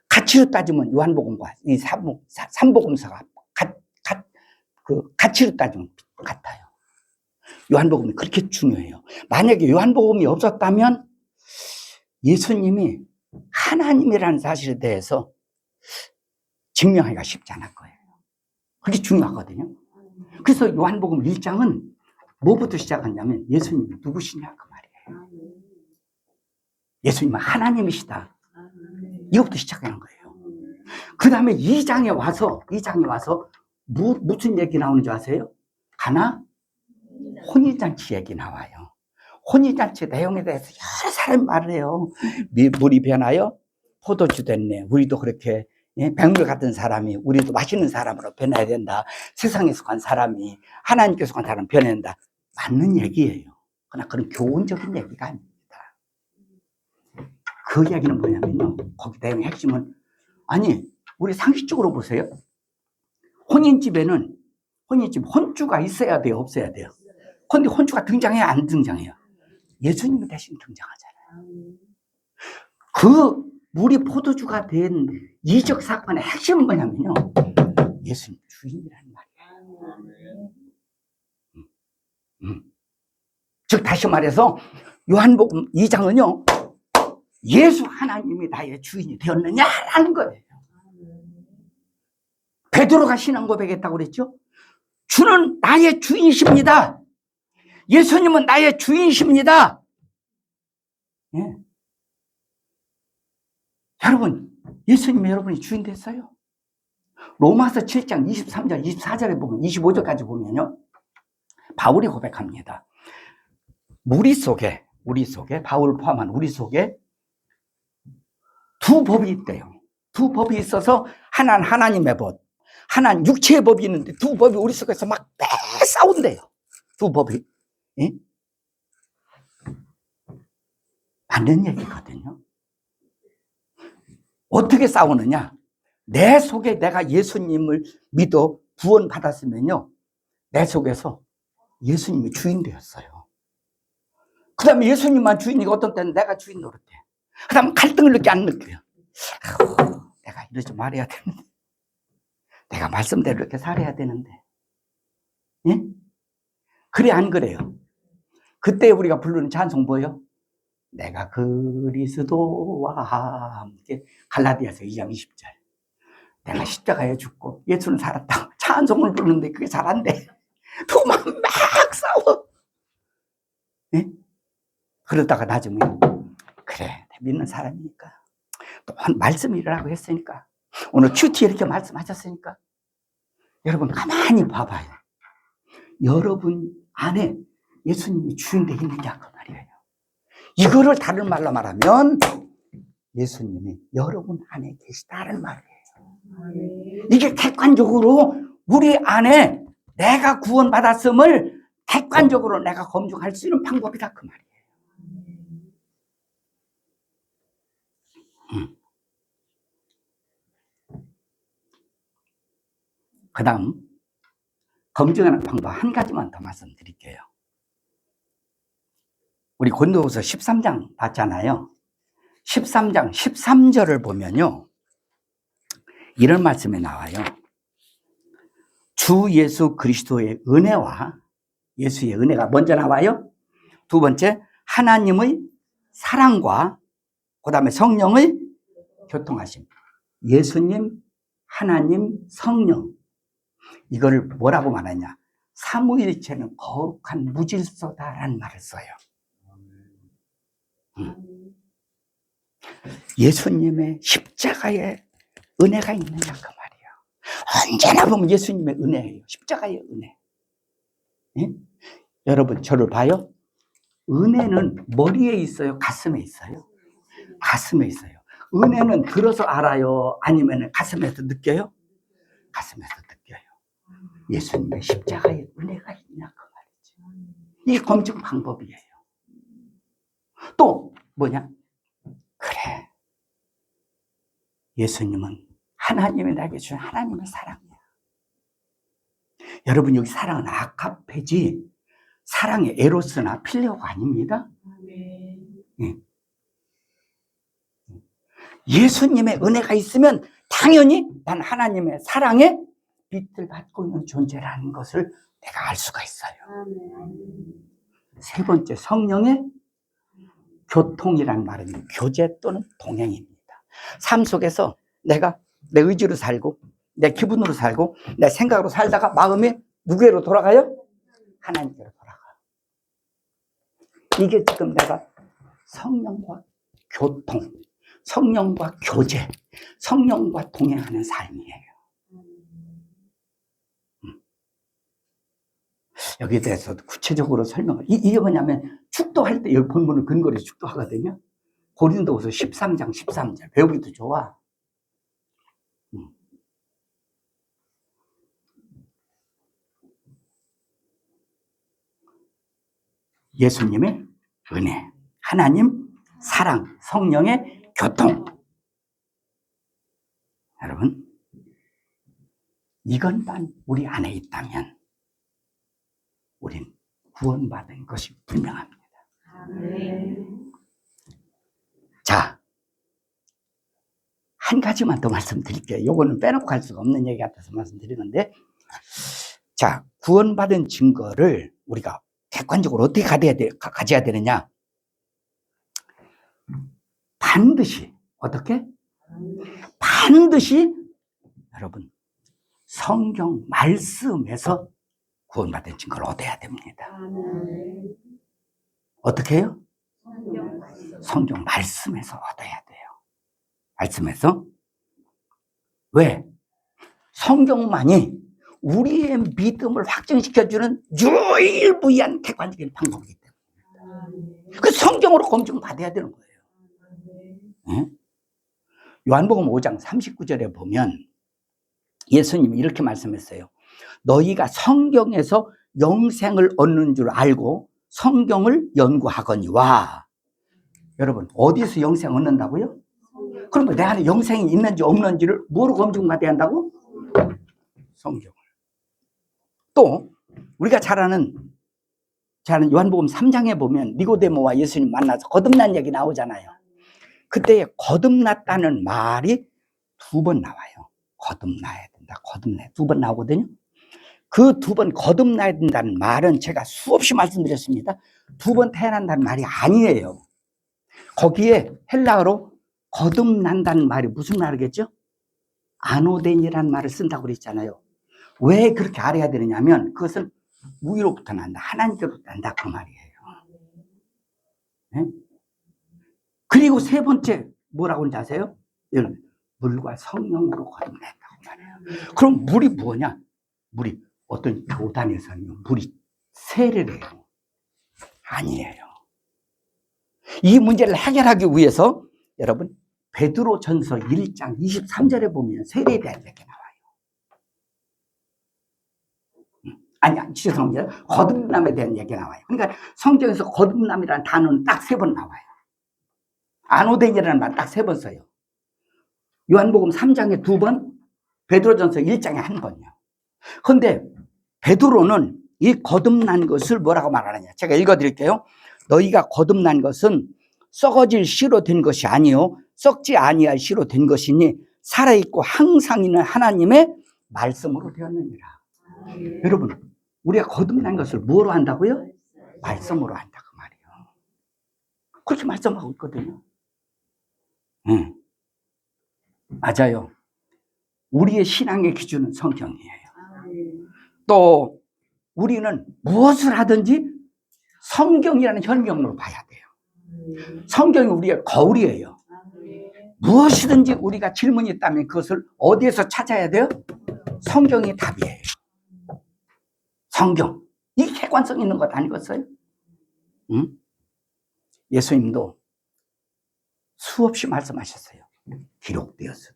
가치로 따지면 요한복음과 이 삼복음서가 가치로 따지면 같아요. 요한복음이 그렇게 중요해요. 만약에 요한복음이 없었다면 예수님이 하나님이라는 사실에 대해서 증명하기가 쉽지 않을 거예요. 그게 중요하거든요. 그래서 요한복음 1장은 뭐부터 시작하냐면 예수님이 누구시냐 그 말이에요. 예수님은 하나님이시다. 이것부터 시작하는 거예요. 그 다음에 2장에 와서 무슨 얘기 나오는지 아세요? 가나 혼인잔치 얘기 나와요. 혼인잔치 내용에 대해서 여러 사람이 말을 해요. 물이 변하여 포도주 됐네. 우리도 그렇게 백물 같은 사람이 우리도 맛있는 사람으로 변해야 된다. 세상에 속한 사람이 하나님께 속한 사람 변해야 된다. 맞는 얘기예요. 그러나 그런 교훈적인 얘기가 아닙니다. 그 이야기는 뭐냐면요. 거기 내용의 핵심은 우리 상식적으로 보세요. 혼주가 있어야 돼요? 없어야 돼요? 그런데 혼주가 등장해요? 안 등장해요? 예수님이 대신 등장하잖아요. 그 물이 포도주가 된 이적 사건의 핵심은 뭐냐면요. 예수님 주인이라는 말이에요. 즉 다시 말해서 요한복음 2장은요, 예수 하나님이 나의 주인이 되었느냐라는 거예요. 베드로가 신앙 고백했다고 그랬죠? 주는 나의 주인이십니다. 예수님은 나의 주인이십니다. 예. 여러분, 예수님이 여러분이 주인 됐어요? 로마서 7장 23절, 24절에 보면, 25절까지 보면요, 바울이 고백합니다. 우리 속에, 바울을 포함한 우리 속에 두 법이 있대요. 두 법이 있어서 하나는 하나님의 법, 하나는 육체의 법이 있는데 두 법이 우리 속에서 막 싸운대요. 두 법이. 예? 맞는 얘기거든요. 어떻게 싸우느냐? 내 속에 내가 예수님을 믿어 구원받았으면요, 내 속에서 예수님이 주인 되었어요. 그 다음에 예수님만 주인이고 어떤 때는 내가 주인 노릇해. 그 다음에 갈등을 느끼 안 느껴요. 내가 이러지 말아야 되는데, 내가 말씀대로 이렇게 살아야 되는데, 예? 그래 안 그래요? 그때 우리가 부르는 찬송 뭐예요? 내가 그리스도와 함께, 갈라디아서 2장 20절. 내가 십자가에 죽고 예수는 살았다. 찬송을 부르는데 그게 잘 안 돼. 두만 막 싸워. 예? 그러다가 나중에 그래, 믿는 사람이니까 또 말씀이라고 했으니까, 오늘 큐티 이렇게 말씀하셨으니까, 여러분 가만히 봐봐요. 여러분 안에 예수님이 주인 되어 있느냐 그 말이에요. 이거를 다른 말로 말하면 예수님이 여러분 안에 계시다는 말이에요. 이게 객관적으로 우리 안에 내가 구원받았음을 객관적으로 내가 검증할 수 있는 방법이다 그 말이에요. 그 다음 검증하는 방법 한 가지만 더 말씀드릴게요. 우리 고린도후서 13장 봤잖아요. 13장 13절을 보면요, 이런 말씀이 나와요. 주 예수 그리스도의 은혜와, 예수의 은혜가 먼저 나와요. 두 번째, 하나님의 사랑과 그 다음에 성령의 교통하심. 예수님, 하나님, 성령, 이거를 뭐라고 말하냐, 삼위일체는 거룩한 무질서다라는 말을 써요. 예수님의 십자가에 은혜가 있느냐 그 말이에요. 언제나 보면 예수님의 은혜예요. 십자가의 은혜. 예? 여러분 저를 봐요. 은혜는 머리에 있어요? 가슴에 있어요? 가슴에 있어요. 은혜는 들어서 알아요? 아니면 가슴에서 느껴요? 가슴에서 느껴요. 예수님의 십자가의 은혜가 있냐 그 말이죠. 이게 검증 방법이에요. 또 뭐냐? 그래, 예수님은 하나님이 나에게 준 하나님의 사랑이야. 여러분 여기 사랑은 아카페지 사랑의 에로스나 필레오가 아닙니다. 네. 예수님의 은혜가 있으면 당연히 난 하나님의 사랑의 빛을 받고 있는 존재라는 것을 내가 알 수가 있어요. 세 번째, 성령의 교통이라는 말은 교제 또는 동행입니다. 삶 속에서 내가 내 의지로 살고 내 기분으로 살고 내 생각으로 살다가 마음이 누구로 돌아가요? 하나님께로 돌아가요. 이게 지금 내가 성령과 교통, 성령과 교제, 성령과 동행하는 삶이에요. 여기에 대해서 구체적으로 설명을, 이게 뭐냐면 축도할 때 여기 본문을 근거로 축도하거든요. 고린도후서 13장 13절 배우기도 좋아. 예수님의 은혜, 하나님 사랑, 성령의 교통. 여러분 이것만 우리 안에 있다면 우린 구원받은 것이 분명합니다. 자, 한 가지만 더 말씀드릴게요. 요거는 빼놓고 갈 수가 없는 얘기 같아서 말씀드리는데, 자, 구원받은 증거를 우리가 객관적으로 어떻게 가져야 되느냐? 반드시, 어떻게? 반드시, 여러분, 성경 말씀에서 구원받은 증거를 얻어야 됩니다. 어떻게 해요? 성경 말씀에서 얻어야 돼요. 말씀에서. 왜? 성경만이 우리의 믿음을 확증시켜주는 유일무이한 객관적인 방법이기 때문에. 그 성경으로 검증받아야 되는 거예요. 응? 요한복음 5장 39절에 보면 예수님이 이렇게 말씀했어요. 너희가 성경에서 영생을 얻는 줄 알고 성경을 연구하거니와. 여러분, 어디서 영생 얻는다고요? 그러면 내 안에 영생이 있는지 없는지를 뭐로 검증받아야 한다고? 성경을. 또 우리가 잘 아는 요한복음 3장에 보면 니고데모와 예수님 만나서 거듭난 얘기 나오잖아요. 그때 거듭났다는 말이 2번 나와요. 거듭나야 된다. 거듭나야 2번 나오거든요. 그 2번 거듭나야 된다는 말은 제가 수없이 말씀드렸습니다. 2번 태어난다는 말이 아니에요. 거기에 헬라어로 거듭난다는 말이 무슨 말이겠죠? 아노덴이라는 말을 쓴다고 그랬잖아요. 왜 그렇게 알아야 되느냐면 그것은 위로부터 난다. 하나님께로부터 난다. 그 말이에요. 네? 그리고 3번째 뭐라고 하는지 아세요? 물과 성령으로 거듭났다고 말해요. 그럼 물이 뭐냐? 물이 어떤 교단에서는 물이 세례래요. 아니에요. 이 문제를 해결하기 위해서 여러분 베드로전서 1장 23절에 보면 세례에 대한 얘기 나와요. 죄송합니다. 거듭남에 대한 얘기 나와요. 그러니까 성경에서 거듭남이라는 단어는 딱 3번 나와요. 아노덴이라는 말 딱 3번 써요. 요한복음 3장에 2번, 베드로전서 1장에 1번요. 그런데 베드로는 이 거듭난 것을 뭐라고 말하느냐? 제가 읽어드릴게요. 너희가 거듭난 것은 썩어질 씨로 된 것이 아니요 썩지 아니할 씨로 된 것이니 살아있고 항상 있는 하나님의 말씀으로 되었느니라. 여러분, 우리가 거듭난 것을 뭐로 한다고요? 말씀으로 한다 그 말이에요. 그렇게 말씀하고 있거든요. 맞아요. 우리의 신앙의 기준은 성경이에요. 또 우리는 무엇을 하든지 성경이라는 현명으로 봐야 돼요. 성경이 우리의 거울이에요. 무엇이든지 우리가 질문이 있다면 그것을 어디에서 찾아야 돼요? 성경이 답이에요. 성경. 이 객관성 있는 것 아니겠어요? 응? 예수님도 수없이 말씀하셨어요. 기록되었을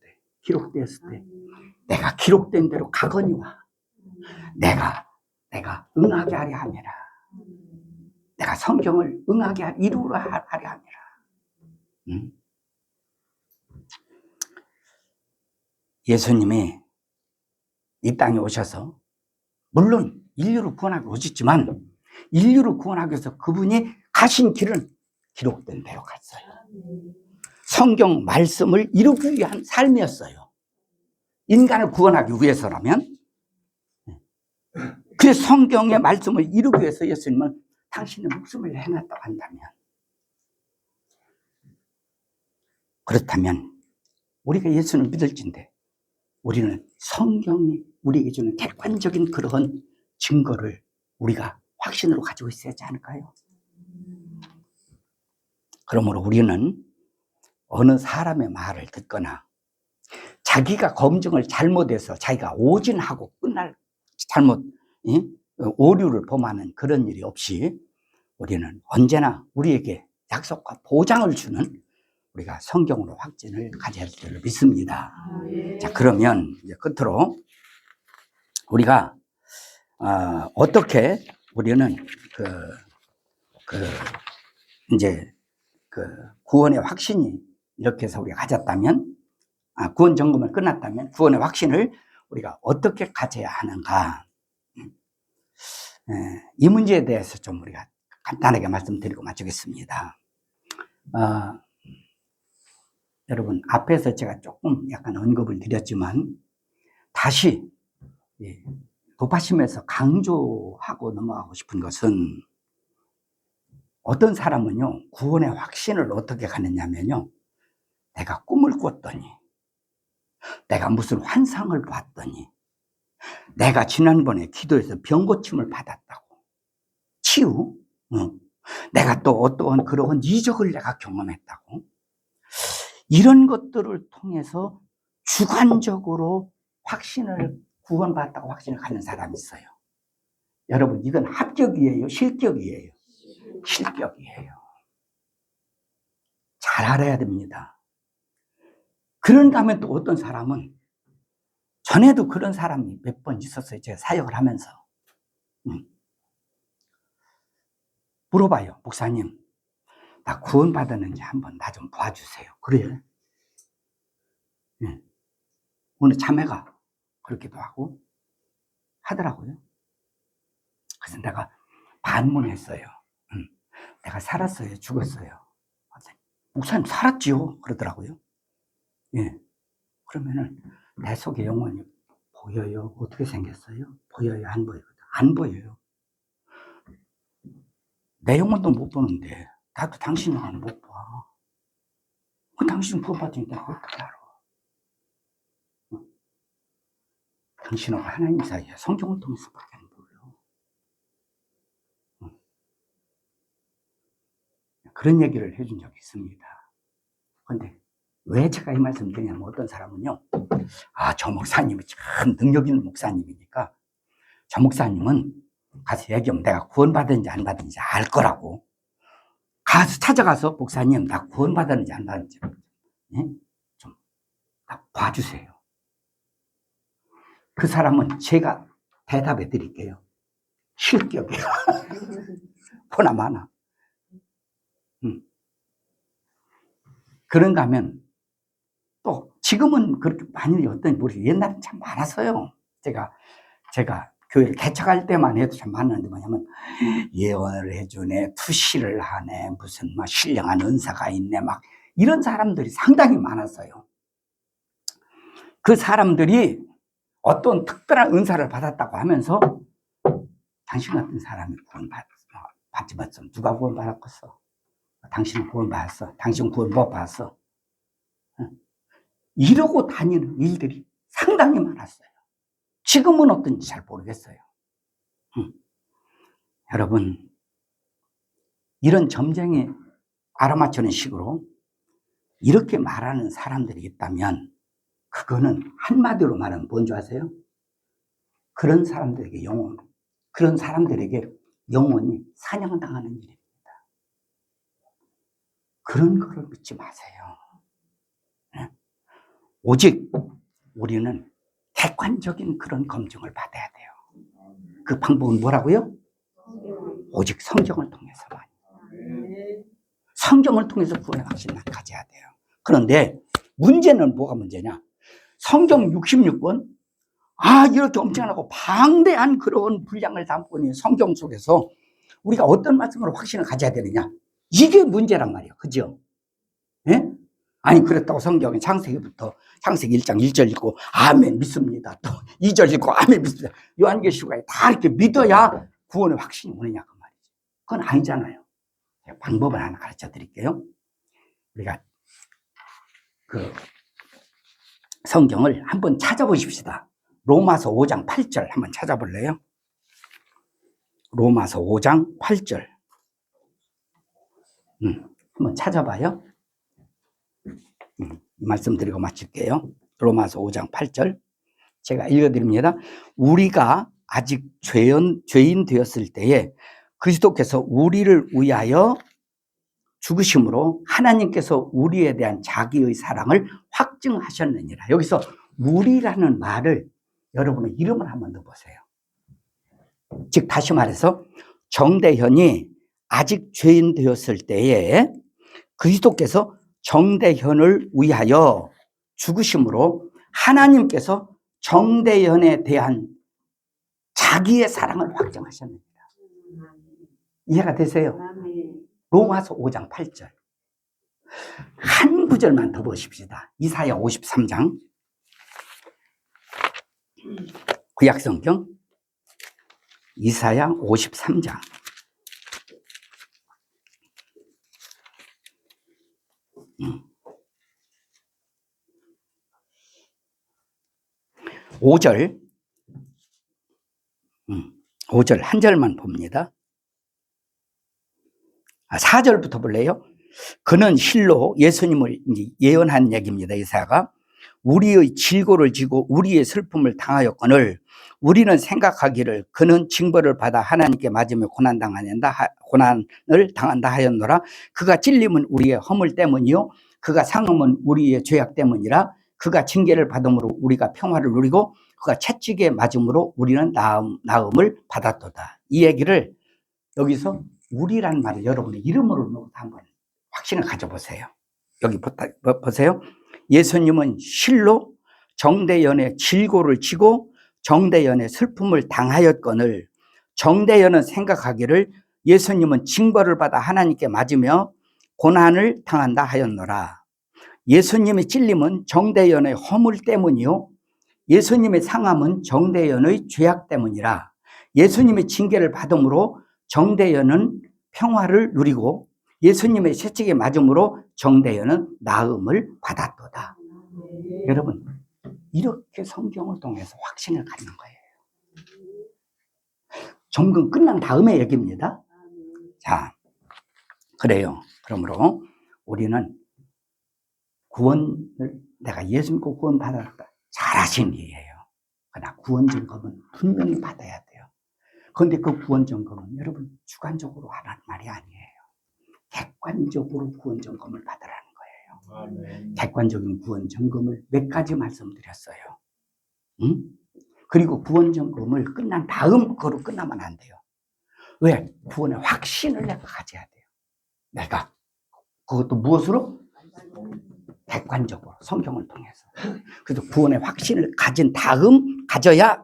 때 내가 기록된 대로 가거니와 내가 응하게 하려 함이라. 내가 성경을 응하게 이루려 하려 함이라. 응? 예수님이 이 땅에 오셔서 물론 인류를 구원하기 오셨지만 인류를 구원하기 위해서 그분이 가신 길은 기록된 대로 갔어요. 성경 말씀을 이루기 위한 삶이었어요. 인간을 구원하기 위해서라면. 그 성경의 말씀을 이루기 위해서 예수님은 당신의 목숨을 내놨다고 한다면, 그렇다면 우리가 예수를 믿을진데 우리는 성경이 우리에게 주는 객관적인 그런 증거를 우리가 확신으로 가지고 있어야 하지 않을까요? 그러므로 우리는 어느 사람의 말을 듣거나 자기가 검증을 잘못해서 자기가 오진하고 끝날 잘못 오류를 범하는 그런 일이 없이 우리는 언제나 우리에게 약속과 보장을 주는 우리가 성경으로 확신을 가져야 할 줄을 믿습니다. 자, 그러면 이제 끝으로 우리가 어떻게 우리는 이제 구원의 확신이 이렇게 해서 우리가 가졌다면, 구원 점검을 끝났다면 구원의 확신을 우리가 어떻게 가져야 하는가? 이 문제에 대해서 좀 우리가 간단하게 말씀드리고 마치겠습니다. 여러분, 앞에서 제가 조금 약간 언급을 드렸지만 다시 도파심에서 강조하고 넘어가고 싶은 것은, 어떤 사람은요 구원의 확신을 어떻게 가느냐면요, 내가 꿈을 꿨더니, 내가 무슨 환상을 봤더니, 내가 지난번에 기도해서 병 고침을 받았다고, 치유, 내가 또 어떠한 그러한 이적을 내가 경험했다고, 이런 것들을 통해서 주관적으로 확신을, 구원받았다고 확신을 갖는 사람이 있어요. 여러분, 이건 합격이에요, 실격이에요? 실격이에요. 잘 알아야 됩니다. 그런가 하면 또 어떤 사람은, 전에도 그런 사람이 몇 번 있었어요. 제가 사역을 하면서. 물어봐요. 목사님, 나 구원받았는지 한번 나 좀 봐주세요. 그래요. 어느 자매가 그렇기도 하고 하더라고요. 그래서 내가 반문했어요. 내가 살았어요, 죽었어요? 목사님 살았지요? 그러더라고요. 예. 그러면은 내 속에 영혼이 보여요? 어떻게 생겼어요? 보여요? 안 보여요? 안 보여요. 내 영혼도 못 보는데 나도 당신 영혼을 못 봐. 당신은 구원받으니까 어떻게 알아? 당신하고 하나님 사이에 성경을 통해서밖에 안 보여요. 그런 얘기를 해준 적이 있습니다. 그런데 왜 제가 이 말씀 드리냐면, 어떤 사람은요, 저 목사님이 참 능력 있는 목사님이니까 저 목사님은 가서 얘기하면 내가 구원받았는지 안 받았는지 알 거라고, 가서 찾아가서 목사님 나 구원받았는지 안 받았는지 좀 딱 봐주세요. 그 사람은 제가 대답해 드릴게요. 실격이에요. 보나마나. 그런가 하면 또 지금은 그렇게 많이 어떤 모르겠어요. 옛날엔 참 많았어요. 제가 교회를 개척할 때만 해도 참 많았는데, 뭐냐면 예언을 해주네, 투시를 하네, 무슨 막 신령한 은사가 있네, 막 이런 사람들이 상당히 많았어요. 그 사람들이 어떤 특별한 은사를 받았다고 하면서, 당신 같은 사람이 구원받지 못했어. 누가 구원받았겠어? 당신은 구원받았어. 당신은 구원 못 받았어. 이러고 다니는 일들이 상당히 많았어요. 지금은 어떤지 잘 모르겠어요. 여러분, 이런 점쟁이 알아맞히는 식으로 이렇게 말하는 사람들이 있다면, 그거는 한마디로 말하면 뭔지 아세요? 그런 사람들에게 영혼이 사냥당하는 일입니다. 그런 거를 믿지 마세요. 오직 우리는 객관적인 그런 검증을 받아야 돼요. 그 방법은 뭐라고요? 오직 성경을 통해서만. 성경을 통해서 구원의 확신을 가져야 돼요. 그런데 문제는 뭐가 문제냐? 성경 66권, 이렇게 엄청나고 방대한 그런 분량을 담고 있는 성경 속에서 우리가 어떤 말씀으로 확신을 가져야 되느냐? 이게 문제란 말이에요. 그죠? 예? 아니, 그렇다고 성경의 창세기부터 창세기 1장 1절 읽고 아멘 믿습니다, 또 2절 읽고 아멘 믿습니다, 요한계시록에 다 이렇게 믿어야 구원의 확신이 오느냐, 그 말이죠. 그건 아니잖아요. 제가 방법을 하나 가르쳐 드릴게요. 우리가 그 성경을 한번 찾아보십시다. 로마서 5장 8절 한번 찾아볼래요? 로마서 5장 8절. 한번 찾아봐요. 이 말씀 드리고 마칠게요. 로마서 5장 8절. 제가 읽어드립니다. 우리가 아직 죄인 되었을 때에 그리스도께서 우리를 위하여 죽으심으로 하나님께서 우리에 대한 자기의 사랑을 확증하셨느니라. 여기서 우리라는 말을 여러분의 이름을 한번 넣어보세요. 즉 다시 말해서 정대현이 아직 죄인 되었을 때에 그리스도께서 정대현을 위하여 죽으심으로 하나님께서 정대현에 대한 자기의 사랑을 확정하셨습니다. 이해가 되세요? 로마서 5장 8절. 한 구절만 더 보십시다. 이사야 53장. 구약성경 이사야 53장. 5절, 5절 한 절만 봅니다. 4절부터 볼래요? 그는 실로 예수님을 예언한 얘기입니다. 이사야가 우리의 질고를 지고 우리의 슬픔을 당하였거늘 우리는 생각하기를 그는 징벌을 받아 하나님께 맞으며 고난을 당한다 하였노라. 그가 찔림은 우리의 허물 때문이요 그가 상함은 우리의 죄악 때문이라. 그가 징계를 받음으로 우리가 평화를 누리고 그가 채찍에 맞음으로 우리는 나음을 받았도다. 이 얘기를 여기서 우리란 말을 여러분의 이름으로 넣어서 한번 확신을 가져보세요. 여기 보세요. 예수님은 실로 정대연의 질고를 지고 정대연의 슬픔을 당하였거늘 정대연은 생각하기를 예수님은 징벌을 받아 하나님께 맞으며 고난을 당한다 하였노라. 예수님의 찔림은 정대연의 허물 때문이요 예수님의 상함은 정대연의 죄악 때문이라. 예수님의 징계를 받음으로 정대연은 평화를 누리고 예수님의 채찍에 맞음으로 정대연은 나음을 받았도다. 여러분, 이렇게 성경을 통해서 확신을 갖는 거예요. 점검 끝난 다음의 얘기입니다. 자, 그래요. 그러므로 우리는 구원을 내가 예수 믿고 구원 받았다. 잘하신 일이에요. 그러나 구원 점검은 분명히 받아야 돼요. 그런데 그 구원 점검은 여러분 주관적으로 하라는 말이 아니에요. 객관적으로 구원 점검을 받으라는 거예요. 아멘. 객관적인 구원 점검을 몇 가지 말씀드렸어요. 응? 그리고 구원 점검을 끝난 다음 그거로 끝나면 안 돼요. 왜? 구원의 확신을 내가 가져야 돼요. 내가 그것도 무엇으로? 객관적으로 성경을 통해서. 그래서 구원의 확신을 가진 다음 가져야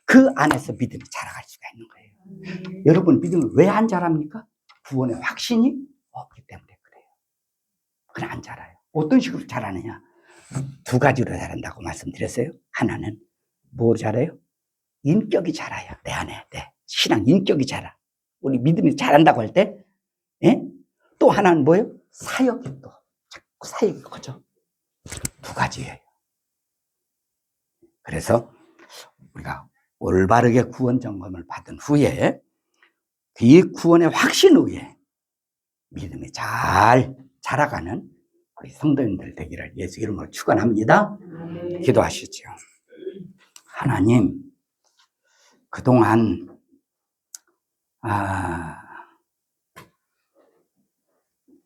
그 안에서 믿음이 자라갈 수가 있는 거예요. 여러분 믿음을 왜 안 자랍니까? 구원의 확신이 없기 때문에 그래요. 그냥 안 자라요. 어떤 식으로 자라느냐? 두 가지로 자란다고 말씀드렸어요. 하나는 뭐 자라요? 인격이 자라요. 내 안에 신앙 인격이 자라. 우리 믿음이 자란다고 할 때, 예? 또 하나는 뭐예요? 사역이 또 자꾸 사역이 커져. 두 가지예요. 그래서 우리가 올바르게 구원 점검을 받은 후에 이 구원의 확신 후에 믿음이 잘 자라가는 우리 성도님들 되기를 예수 이름으로 축원합니다. 기도하시죠. 하나님, 그동안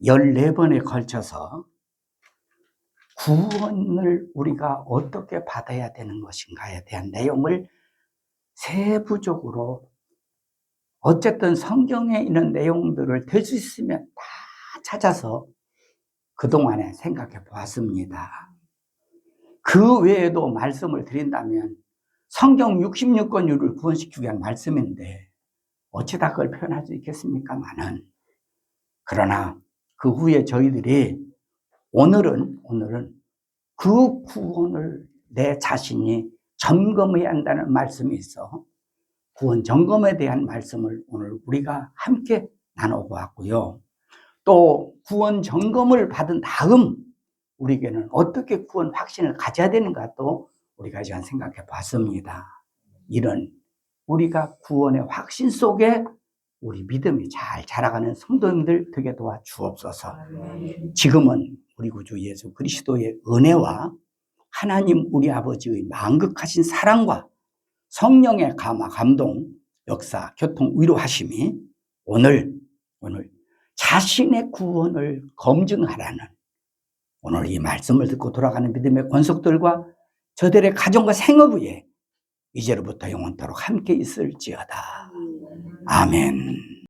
14번에 걸쳐서 구원을 우리가 어떻게 받아야 되는 것인가에 대한 내용을 세부적으로 어쨌든 성경에 있는 내용들을 될 수 있으면 다 찾아서 그동안에 생각해 보았습니다. 그 외에도 말씀을 드린다면 성경 66권율을 구원시키기 위한 말씀인데 어찌다 그걸 표현할 수 있겠습니까마는 그러나 그 후에 저희들이 오늘은 그 구원을 내 자신이 점검해야 한다는 말씀이 있어 구원 점검에 대한 말씀을 오늘 우리가 함께 나눠보았고요. 또 구원 점검을 받은 다음 우리에게는 어떻게 구원 확신을 가져야 되는가 또 우리가 이제 생각해 봤습니다. 이런 우리가 구원의 확신 속에 우리 믿음이 잘 자라가는 성도님들 되게 도와주옵소서. 지금은 우리 구주 예수 그리스도의 은혜와 하나님 우리 아버지의 만극하신 사랑과 성령의 감화, 감동, 역사, 교통, 위로하심이 오늘 자신의 구원을 검증하라는 오늘 이 말씀을 듣고 돌아가는 믿음의 권속들과 저들의 가정과 생업 위에 이제로부터 영원토록 함께 있을지어다. 아멘.